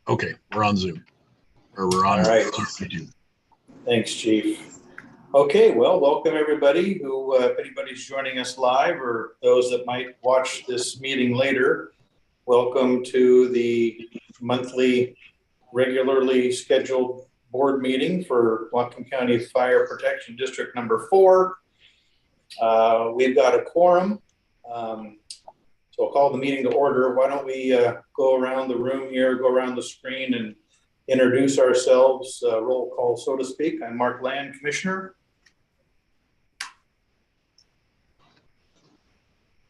Okay, we're on Zoom, or we're on All right. YouTube. Thanks, Chief. Okay, well, welcome everybody who, if anybody's joining us live or those that might watch this meeting later, welcome to the monthly regularly scheduled board meeting for Whatcom County Fire Protection District number 4. We've got a quorum, so I'll call the meeting to order. Why don't we go around the room here, go around the screen and introduce ourselves, roll call, so to speak. I'm Mark Land, Commissioner.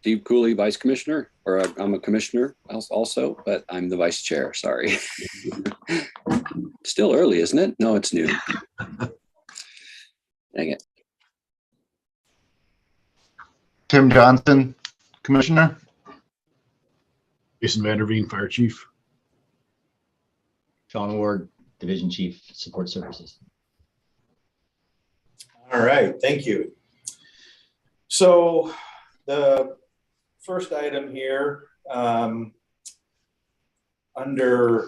Steve Cooley, Vice Commissioner, or I'm a Commissioner also, but I'm the Vice Chair, sorry. Still early, isn't it? No, it's noon. Dang it. Tim Johnson, Commissioner. Jason Vanderveen, Fire Chief. Sean Ward, Division Chief, Support Services. All right, thank you. So the first item here, under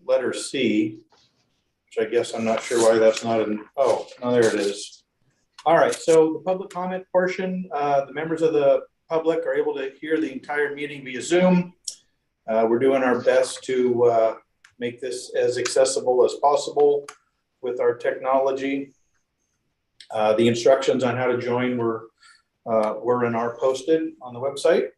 letter C, which I guess I'm not sure why that's not in, oh, no, there it is. All right, so the public comment portion, the members of the public are able to hear the entire meeting via Zoom. We're doing our best to make this as accessible as possible with our technology. The instructions on how to join were and are posted on the website.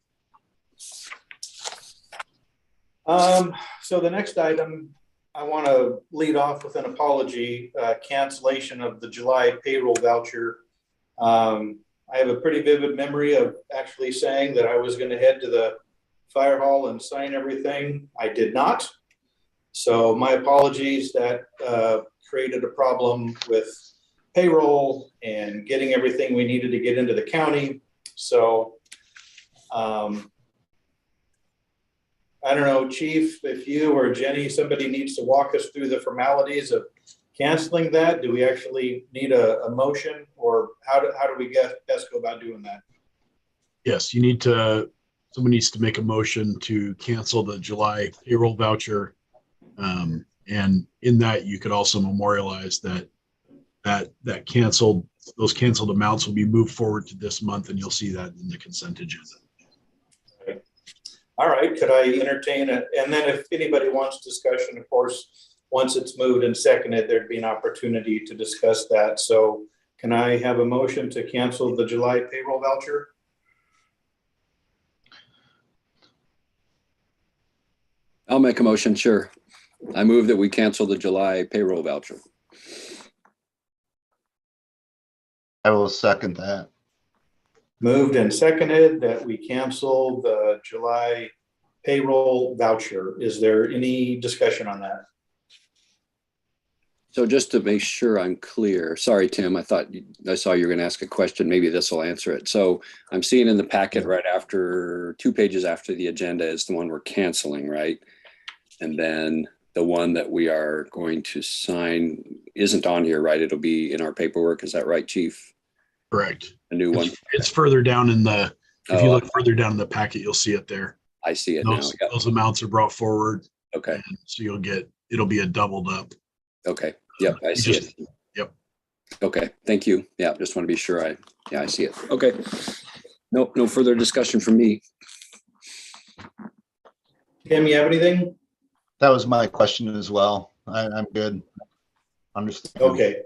So the next item, I want to lead off with an apology, cancellation of the July payroll voucher. I have a pretty vivid memory of actually saying that I was going to head to the fire hall and sign everything. I did not. So my apologies. That created a problem with payroll and getting everything we needed to get into the county. So I don't know, Chief, if you or Jenny, somebody needs to walk us through the formalities of canceling that. Do we actually need a motion, or how do we best go about doing that? Yes, you need to, someone needs to make a motion to cancel the July payroll voucher. And in that, you could also memorialize that canceled, those canceled amounts will be moved forward to this month, and you'll see that in the consent agenda. All right, could I entertain it? And then if anybody wants discussion, of course, once it's moved and seconded, there'd be an opportunity to discuss that. So can I have a motion to cancel the July payroll voucher? I'll make a motion, sure. I move that we cancel the July payroll voucher. I will second that. Moved and seconded that we cancel the July payroll voucher. Is there any discussion on that? So just to make sure I'm clear, sorry, Tim, I saw you were going to ask a question. Maybe this will answer it. So I'm seeing in the packet right after 2 pages after the agenda is the one we're canceling, right? And then the one that we are going to sign isn't on here, right? It'll be in our paperwork. Is that right, Chief? Correct. A new one. It's further down in the, if you look further down in the packet, you'll see it there. I see it those, now. Yep. Those amounts are brought forward. Okay. So it'll be a doubled up. Okay. Yep. I see it. Yep. Okay. Thank you. Yeah. Just want to be sure I see it. Okay. No further discussion from me. Tim, you have anything? That was my question as well. I'm good. Understood. Okay.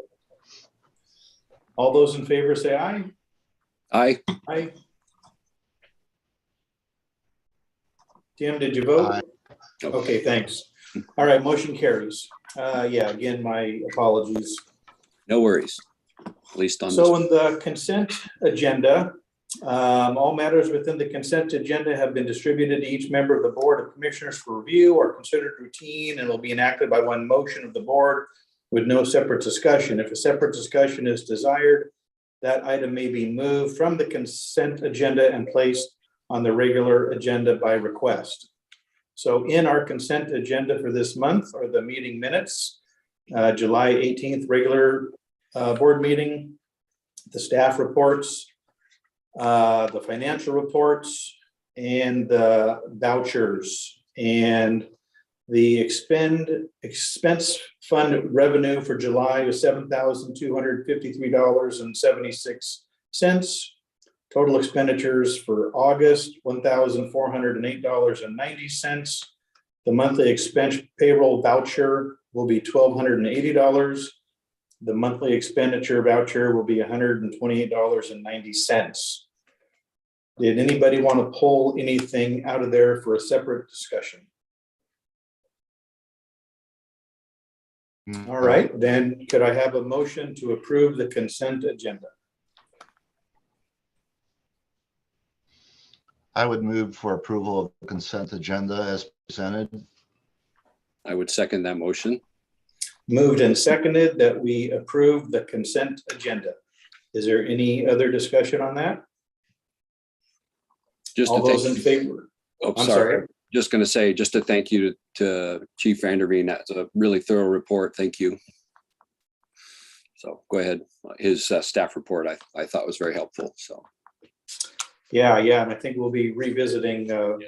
All those in favor say aye. Aye. Aye. Tim, did you vote? Aye. Okay, thanks. All right, motion carries. Yeah, again, my apologies. No worries. At least on So this. in the consent agenda, all matters within the consent agenda have been distributed to each member of the Board of Commissioners for review or considered routine and will be enacted by one motion of the board with no separate discussion. If a separate discussion is desired, that item may be moved from the consent agenda and placed on the regular agenda by request. So in our consent agenda for this month are the meeting minutes, July 18th regular board meeting, the staff reports, the financial reports, and the vouchers. And The expense fund revenue for July was $7,253.76. Total expenditures for August, $1,408.90. The monthly expense payroll voucher will be $1,280. The monthly expenditure voucher will be $128.90. Did anybody want to pull anything out of there for a separate discussion? All right, then could I have a motion to approve the consent agenda? I would move for approval of the consent agenda as presented. I would second that motion. Moved and seconded that we approve the consent agenda. Is there any other discussion on that? Just All to those in thank, favor? oh, I'm sorry. sorry. Just going to say, just to thank you to Chief Vanderveen. That's a really thorough report. Thank you. So go ahead. His staff report I thought was very helpful. So. Yeah, and I think we'll be revisiting a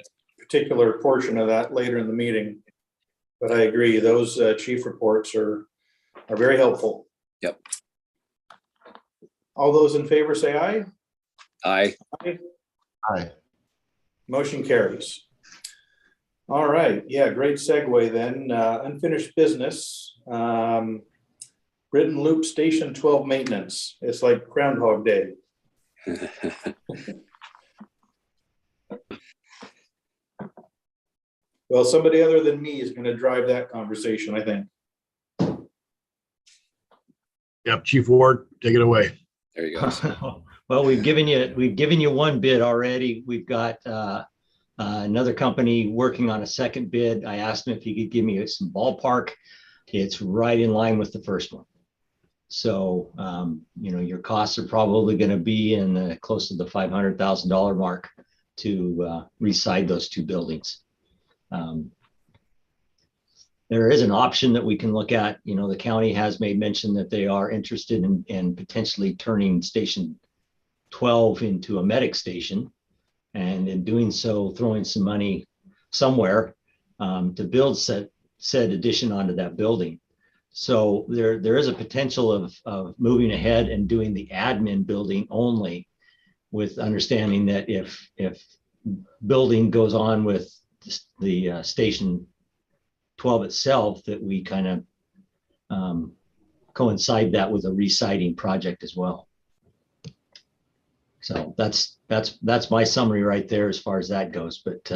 particular portion of that later in the meeting. But I agree, those chief reports are very helpful. Yep. All those in favor say aye. Aye. Aye. Motion carries. All right, yeah, great segue then. Unfinished business. Written loop station 12 maintenance. It's like Groundhog Day. Well, somebody other than me is going to drive that conversation, I think. Yep, Chief Ward, take it away. There you go. Well, we've given you one bid already. We've got another company working on a second bid. I asked him if he could give me some ballpark. It's right in line with the first one. So, your costs are probably going to be in close to the $500,000 mark to reside those two buildings. There is an option that we can look at. The county has made mention that they are interested in potentially turning Station 12 into a medic station, and in doing so, throwing some money somewhere to build said addition onto that building. So there is a potential of moving ahead and doing the admin building only, with understanding that if building goes on with the Station 12 itself, that we kind of coincide that with a resiting project as well. So that's my summary right there as far as that goes. But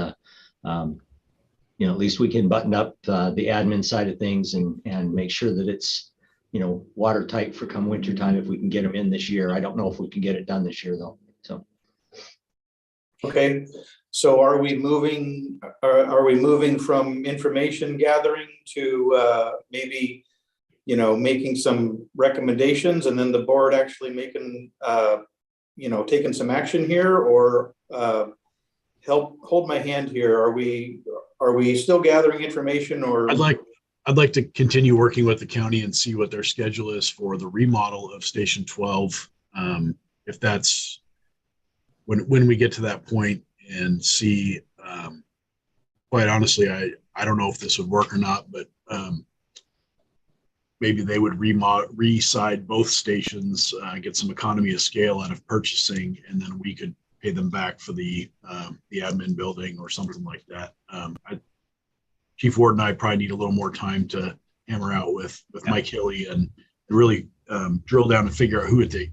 at least we can button up the admin side of things and make sure that it's watertight for come winter time if we can get them in this year. I don't know if we can get it done this year though. So. Okay, so are we moving from information gathering to maybe making some recommendations, and then the board actually making taking some action here, or hold my hand here? Are we still gathering information, or? I'd like to continue working with the county and see what their schedule is for the remodel of Station 12. If that's when we get to that point, and see, quite honestly, I don't know if this would work or not, but maybe they would reside both stations, get some economy of scale out of purchasing, and then we could pay them back for the admin building or something like that. Chief Ward and I probably need a little more time to hammer out with Mike Hilly and really drill down and figure out who at the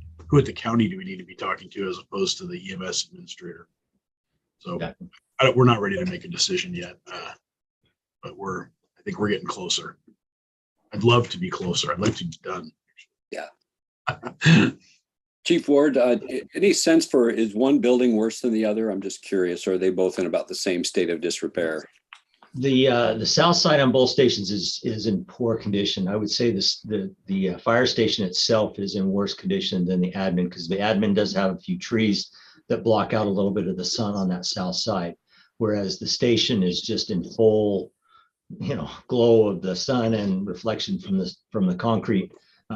county do we need to be talking to, as opposed to the EMS administrator. So we're not ready to make a decision yet, but I think we're getting closer. I'd love to be closer. I'd like to be done. Yeah. Chief Ward, any sense for, is one building worse than the other? I'm just curious. Or are they both in about the same state of disrepair? The south side on both stations is in poor condition. I would say the fire station itself is in worse condition than the admin, because the admin does have a few trees that block out a little bit of the sun on that south side, whereas the station is just in full glow of the sun and reflection from the concrete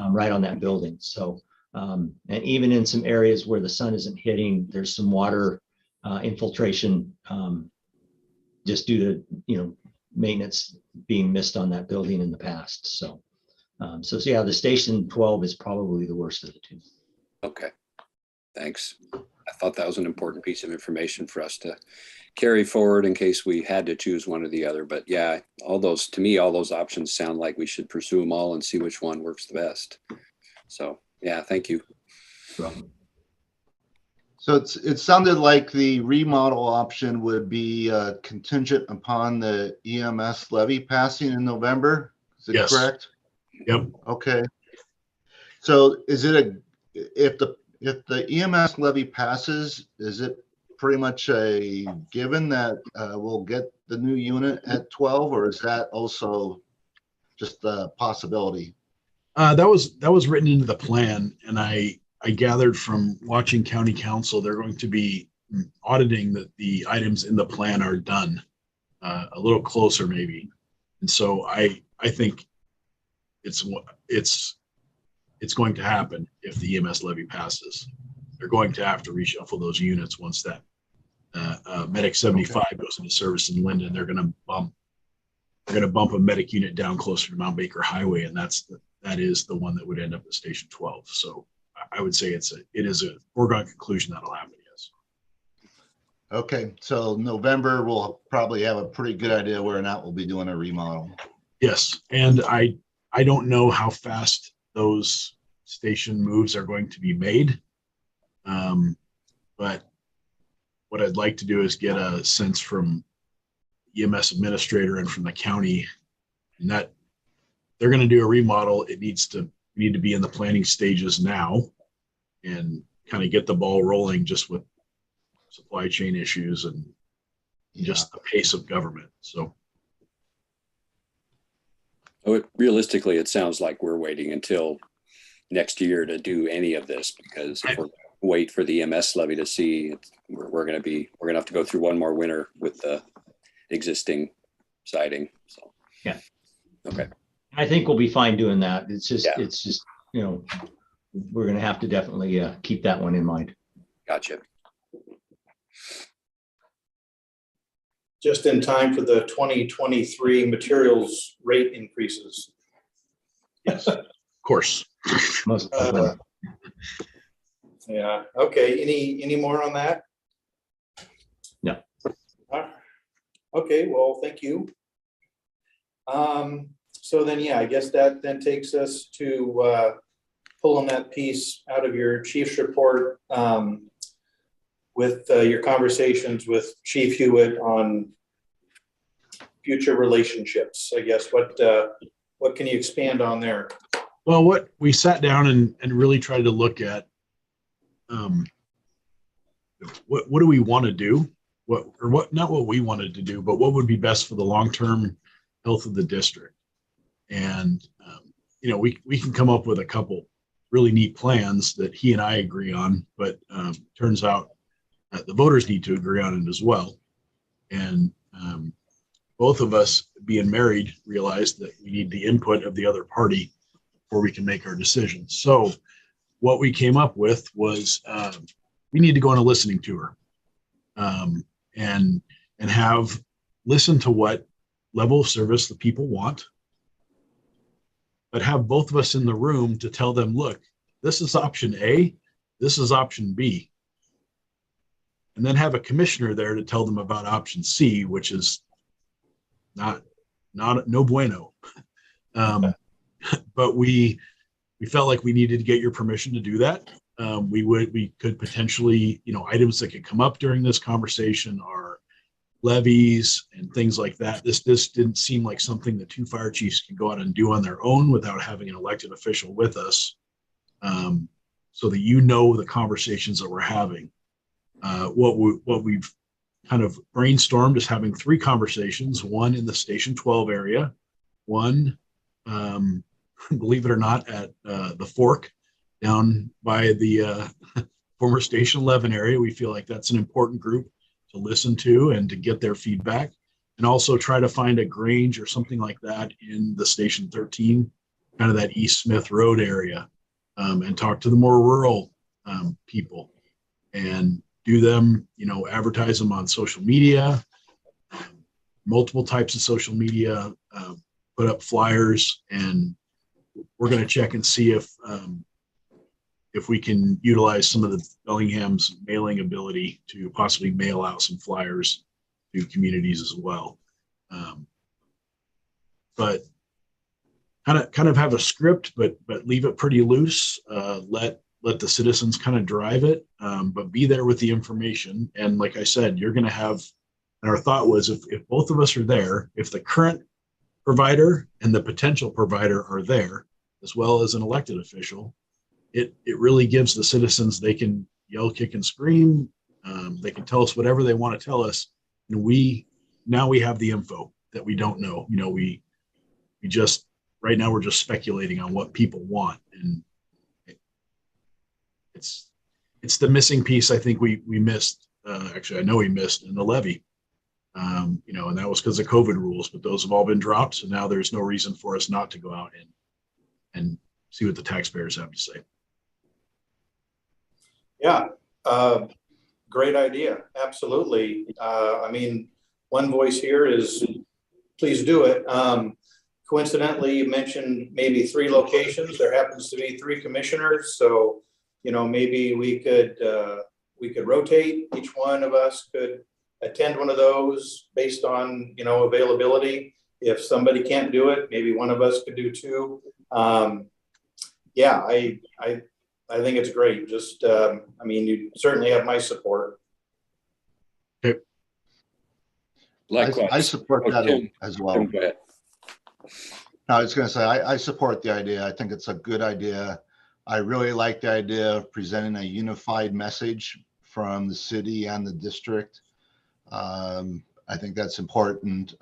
right on that building. So and even in some areas where the sun isn't hitting, there's some water infiltration just due to maintenance being missed on that building in the past. So, yeah, the station 12 is probably the worst of the two. Okay, thanks. I thought that was an important piece of information for us to carry forward in case we had to choose one or the other. But yeah, to me, all those options sound like we should pursue them all and see which one works the best. So yeah, thank you. So it sounded like the remodel option would be contingent upon the EMS levy passing in November. Is it Yes. correct? Yep. Okay. So is it if the EMS levy passes, is it pretty much a given that we'll get the new unit at 12, or is that also just a possibility? That was written into the plan, and I gathered from watching county council, they're going to be auditing that the items in the plan are done a little closer maybe. And so I think it's going to happen if the EMS levy passes. They're going to have to reshuffle those units once that Medic 75 goes into service in Linden. They're going to bump a medic unit down closer to Mount Baker Highway, and that is the one that would end up at Station 12. So I would say it is a foregone conclusion that'll happen. Yes. Okay, so November we'll probably have a pretty good idea whether or not we'll be doing a remodel. Yes, and I don't know how fast those station moves are going to be made, but what I'd like to do is get a sense from EMS administrator and from the county, and that they're going to do a remodel. We need to be in the planning stages now and kind of get the ball rolling just with supply chain issues and just the pace of government. So Realistically, it sounds like we're waiting until next year to do any of this, because if we're wait for the EMS levy to see, we're going to have to go through one more winter with the existing siding. So yeah, okay. I think we'll be fine doing that. It's just we're going to have to definitely keep that one in mind. Gotcha. Just in time for the 2023 materials rate increases. yes, of course. Most yeah. Okay. Any more on that? No. Okay. Well, thank you. So then, yeah, I guess that then takes us to pulling that piece out of your chief's report with your conversations with Chief Hewitt on future relationships. I guess what can you expand on there? Well, what we sat down and really tried to look at, what do we want to do? Not what we wanted to do, but what would be best for the long-term health of the district. And, we can come up with a couple really neat plans that he and I agree on, but turns out the voters need to agree on it as well. And both of us being married realized that we need the input of the other party before we can make our decisions. So what we came up with was we need to go on a listening tour and have listen to what level of service the people want, but have both of us in the room to tell them, look, this is option A, this is option B. And then have a commissioner there to tell them about option C, which is no bueno. But we felt like we needed to get your permission to do that. We could potentially, items that could come up during this conversation are levies and things like that. This didn't seem like something that two fire chiefs can go out and do on their own without having an elected official with us, so that the conversations that we're having. What we've kind of brainstormed is having 3 conversations, one in the Station 12 area, one, believe it or not, at the Fork down by the former Station 11 area. We feel like that's an important group to listen to and to get their feedback, and also try to find a Grange or something like that in the Station 13, kind of that East Smith Road area, and talk to the more rural people and do them, advertise them on social media, multiple types of social media, put up flyers, and we're going to check and see if we can utilize some of the Bellingham's mailing ability to possibly mail out some flyers to communities as well. But kind of have a script, but leave it pretty loose. Let the citizens kind of drive it, but be there with the information. And like I said, you're going to have. And our thought was, if both of us are there, if the current provider and the potential provider are there, as well as an elected official, it really gives the citizens, they can yell, kick, and scream. They can tell us whatever they want to tell us, and we have the info that we don't know. We just right now we're just speculating on what people want, and it's the missing piece. I think we missed. Actually, I know we missed in the levy. And that was because of COVID rules, but those have all been dropped. So now there's no reason for us not to go out and see what the taxpayers have to say. Yeah, great idea. Absolutely. I mean, one voice here is please do it. Coincidentally, you mentioned maybe 3 locations. There happens to be 3 commissioners. So, maybe we could rotate. Each one of us could attend one of those based on, availability. If somebody can't do it, maybe one of us could do 2. Yeah, I think it's great. Just, you certainly have my support. Okay. Likewise. I support that Tim, as well. Tim, go ahead. I was going to say, I support the idea. I think it's a good idea. I really like the idea of presenting a unified message from the city and the district. I think that's important.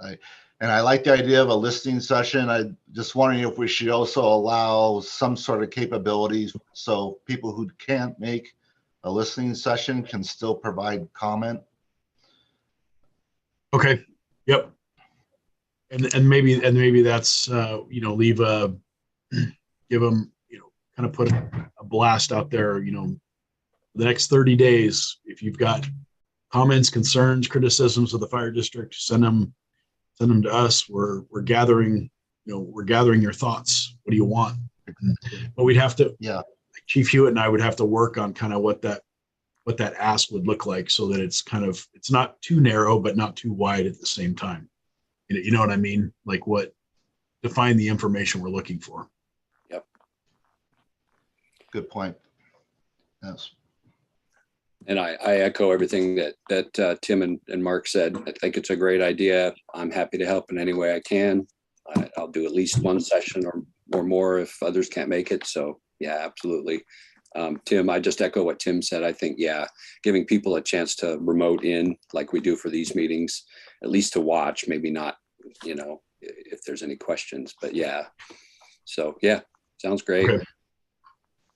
I like the idea of a listening session. I just wondering if we should also allow some sort of capabilities so people who can't make a listening session can still provide comment. Okay. Yep. And maybe that's leave give them kind of put a blast out there. The next 30 days, if you've got comments, concerns, criticisms of the fire district, send them to us. We're gathering your thoughts. What do you want? But we'd have to, Chief Hewitt and I would have to work on kind of what that ask would look like, so that it's not too narrow, but not too wide at the same time. You know what I mean? Like define the information we're looking for. Yep. Good point. Yes. And I echo everything that Tim and Mark said. I think it's a great idea. I'm happy to help in any way I can. I'll do at least one session or more if others can't make it. So yeah, absolutely. Tim, I just echo what Tim said. I think, giving people a chance to remote in like we do for these meetings, at least to watch, maybe not, if there's any questions, but so sounds great. Okay.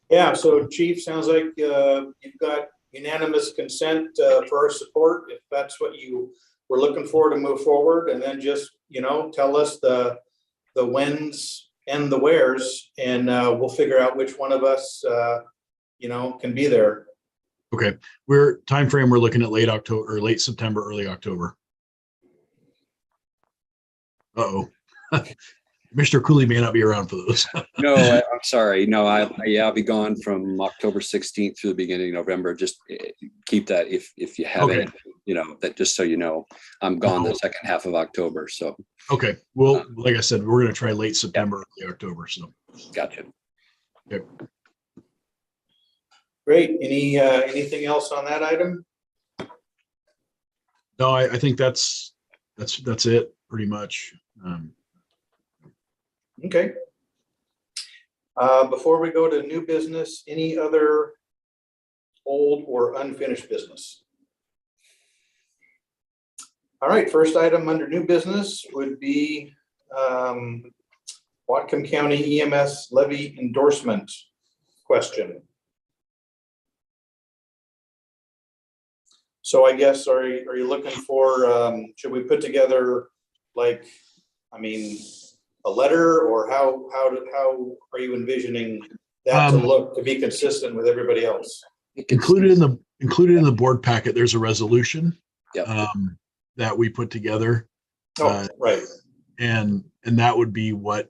Yeah. So Chief, sounds like you've got unanimous consent for our support, if that's what you were looking for to move forward. And then just, tell us the whens and the wheres, and we'll figure out which one of us, can be there. Okay. Time frame, we're looking at late October or late September, early October. Uh-oh. Mr. Cooley may not be around for those. No, I'm sorry. No, I'll be gone from October 16th through the beginning of November. Just keep that if you have Okay. it, that just so you know, I'm gone the second half of October. So. Okay. Well, like I said, we're going to try late September, early October. So. Gotcha. Okay. Great. Anything else on that item? No, I think that's it pretty much. Okay. Before we go to new business, any other old or unfinished business? All right, first item under new business would be Whatcom County EMS levy endorsement question. So I guess, are you looking for, should we put together a letter, or how are you envisioning that to look to be consistent with everybody else? Included in the board packet, there's a resolution Yep. that we put together. Oh, right. And that would be what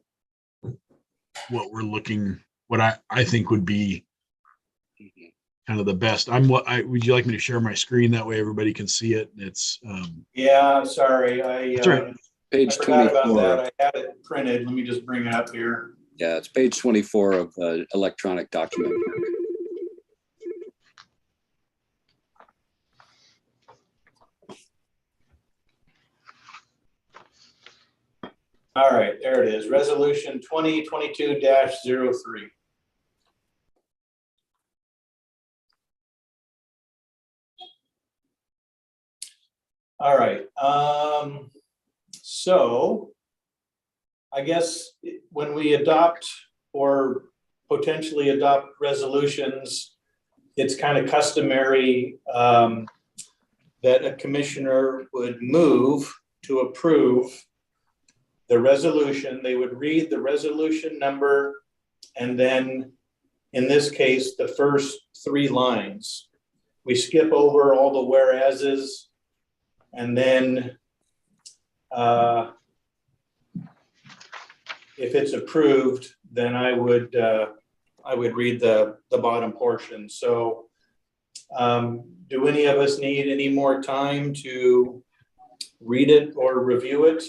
we're looking, what I think would be kind of the best. Would you like me to share my screen? That way everybody can see it. It's, Yeah, sorry. That's right. Page I forgot about 24. that. I had it printed. Let me just bring it up here. Yeah, it's page 24 of the electronic document. All right, there it is. Resolution 2022-03. All right. So I guess when we adopt or potentially adopt resolutions, it's kind of customary that a commissioner would move to approve the resolution. They would read the resolution number, and then in this case, the first 3 lines. We skip over all the whereases, and then if it's approved, then I would read the bottom portion. So do any of us need any more time to read it or review it?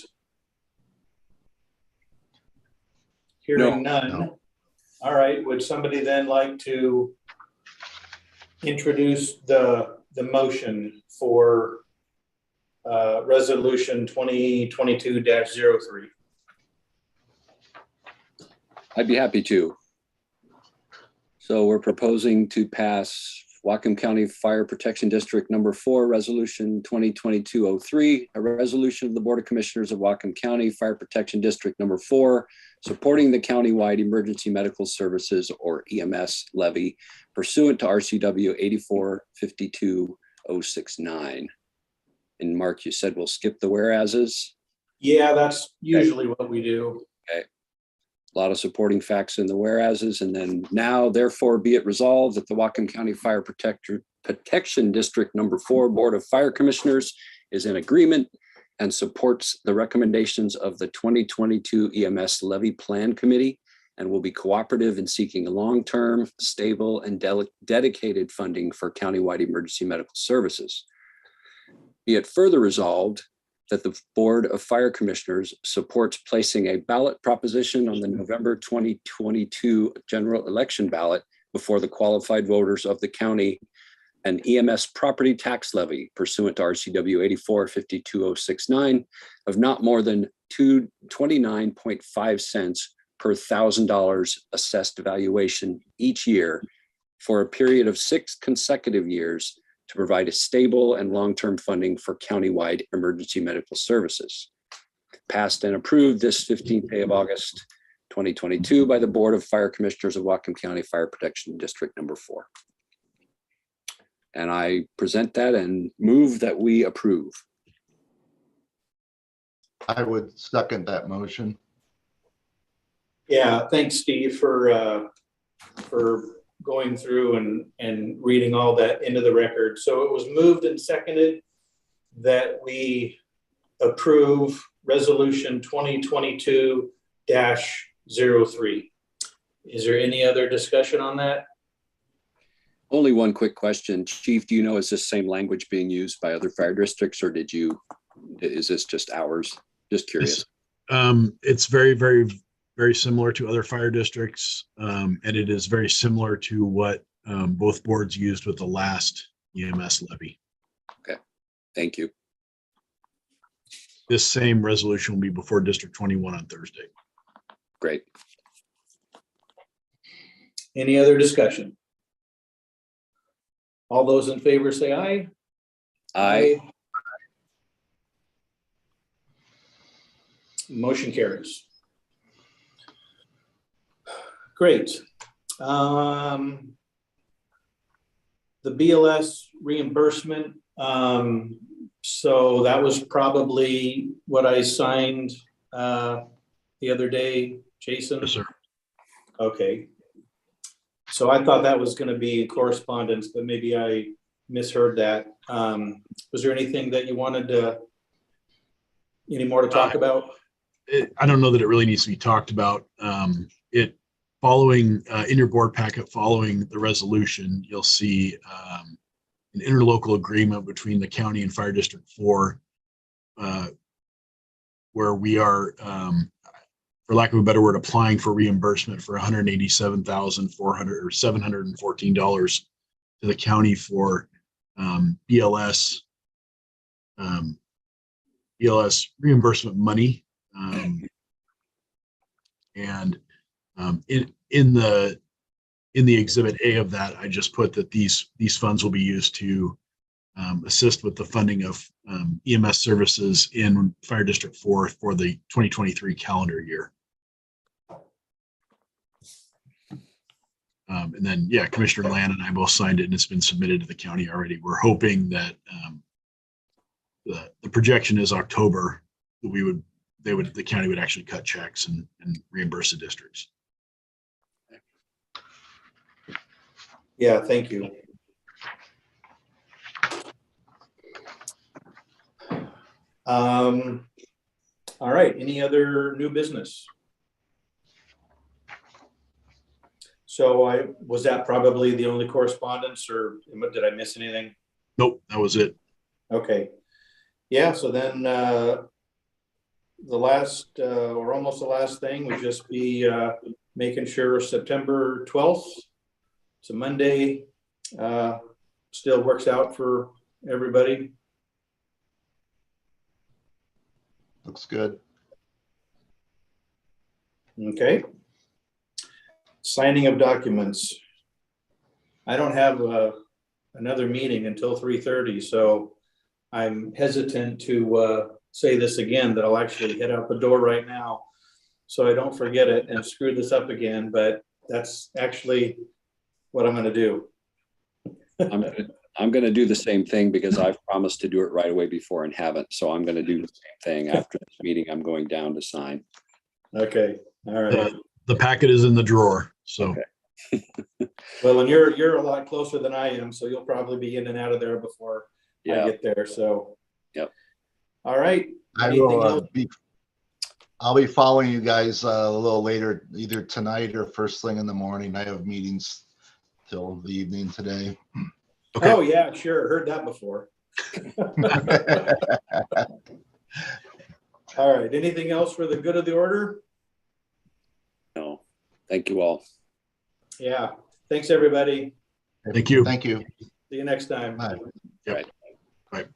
Hearing none. No. All right, would somebody then like to introduce the motion for resolution 2022-03? I'd be happy to. So we're proposing to pass Whatcom County Fire Protection District number 4, resolution 2022-03, a resolution of the Board of Commissioners of Whatcom County Fire Protection District number 4, supporting the countywide emergency medical services or EMS levy pursuant to RCW 84-52-069. And Mark, you said we'll skip the whereases? Yeah, that's usually what we do. Okay. A lot of supporting facts in the whereases, and then now therefore be it resolved that the Whatcom County Fire Protection District number 4 Board of Fire Commissioners is in agreement and supports the recommendations of the 2022 EMS Levy Plan Committee and will be cooperative in seeking long-term, stable, and dedicated funding for countywide emergency medical services. Be it further resolved that the Board of Fire Commissioners supports placing a ballot proposition on the November 2022 general election ballot before the qualified voters of the county an EMS property tax levy pursuant to RCW 84-52-069 of not more than 29.5 cents per $1,000 assessed valuation each year for a period of 6 consecutive years to provide a stable and long-term funding for countywide emergency medical services. Passed and approved this 15th day of August, 2022 by the Board of Fire Commissioners of Whatcom County Fire Protection District number 4. And I present that and move that we approve. I would second that motion. Yeah, thanks, Steve, for going through and reading all that into the record. So it was moved and seconded that we approve resolution 2022-03. Is there any other discussion on that? Only one quick question. Chief, do you know, is this same language being used by other fire districts, or is this just ours? Just curious. It's very, very, very similar to other fire districts. And it is very similar to what both boards used with the last EMS levy. Okay, thank you. This same resolution will be before District 21 on Thursday. Great. Any other discussion? All those in favor say aye. Aye. Motion carries. Great. The BLS reimbursement. So that was probably what I signed the other day, Jason. Yes, sir. Okay. So I thought that was going to be in correspondence, but maybe I misheard that. Was there anything that you wanted to Any more to talk about? I don't know that it really needs to be talked about. It following in your board packet, following the resolution, you'll see an interlocal agreement between the county and Fire District 4, where we are, for lack of a better word, applying for reimbursement for $187,400 or $714 to the county for BLS reimbursement money. And in the exhibit A of that, I just put that these funds will be used to assist with the funding of EMS services in Fire District 4 for the 2023 calendar year. And then, yeah, Commissioner Land and I both signed it, and it's been submitted to the county already. We're hoping that the projection is October that the county would actually cut checks and reimburse the districts. Yeah, thank you. All right, any other new business? So was that probably the only correspondence, or did I miss anything? Nope, that was it. Okay. Yeah, so then the last or almost the last thing would just be making sure September 12th, it's a Monday, still works out for everybody. Looks good. Okay. Signing of documents. I don't have another meeting until 3:30, so I'm hesitant to say this again, that I'll actually head out the door right now so I don't forget it and screw this up again, but that's actually what I'm going to do. I'm going to do the same thing because I've promised to do it right away before and haven't. So I'm going to do the same thing. After this meeting, I'm going down to sign. Okay. All right. The packet is in the drawer. So, okay. Well, and you're a lot closer than I am, so you'll probably be in and out of there before I get there. So, yep. All right. I'll be following you guys a little later, either tonight or first thing in the morning. I have meetings till the evening today. okay. Oh yeah, sure. Heard that before. All right. Anything else for the good of the order? No. Thank you all. Yeah. Thanks, everybody. Thank you. Thank you. See you next time. Bye. Yep. Bye.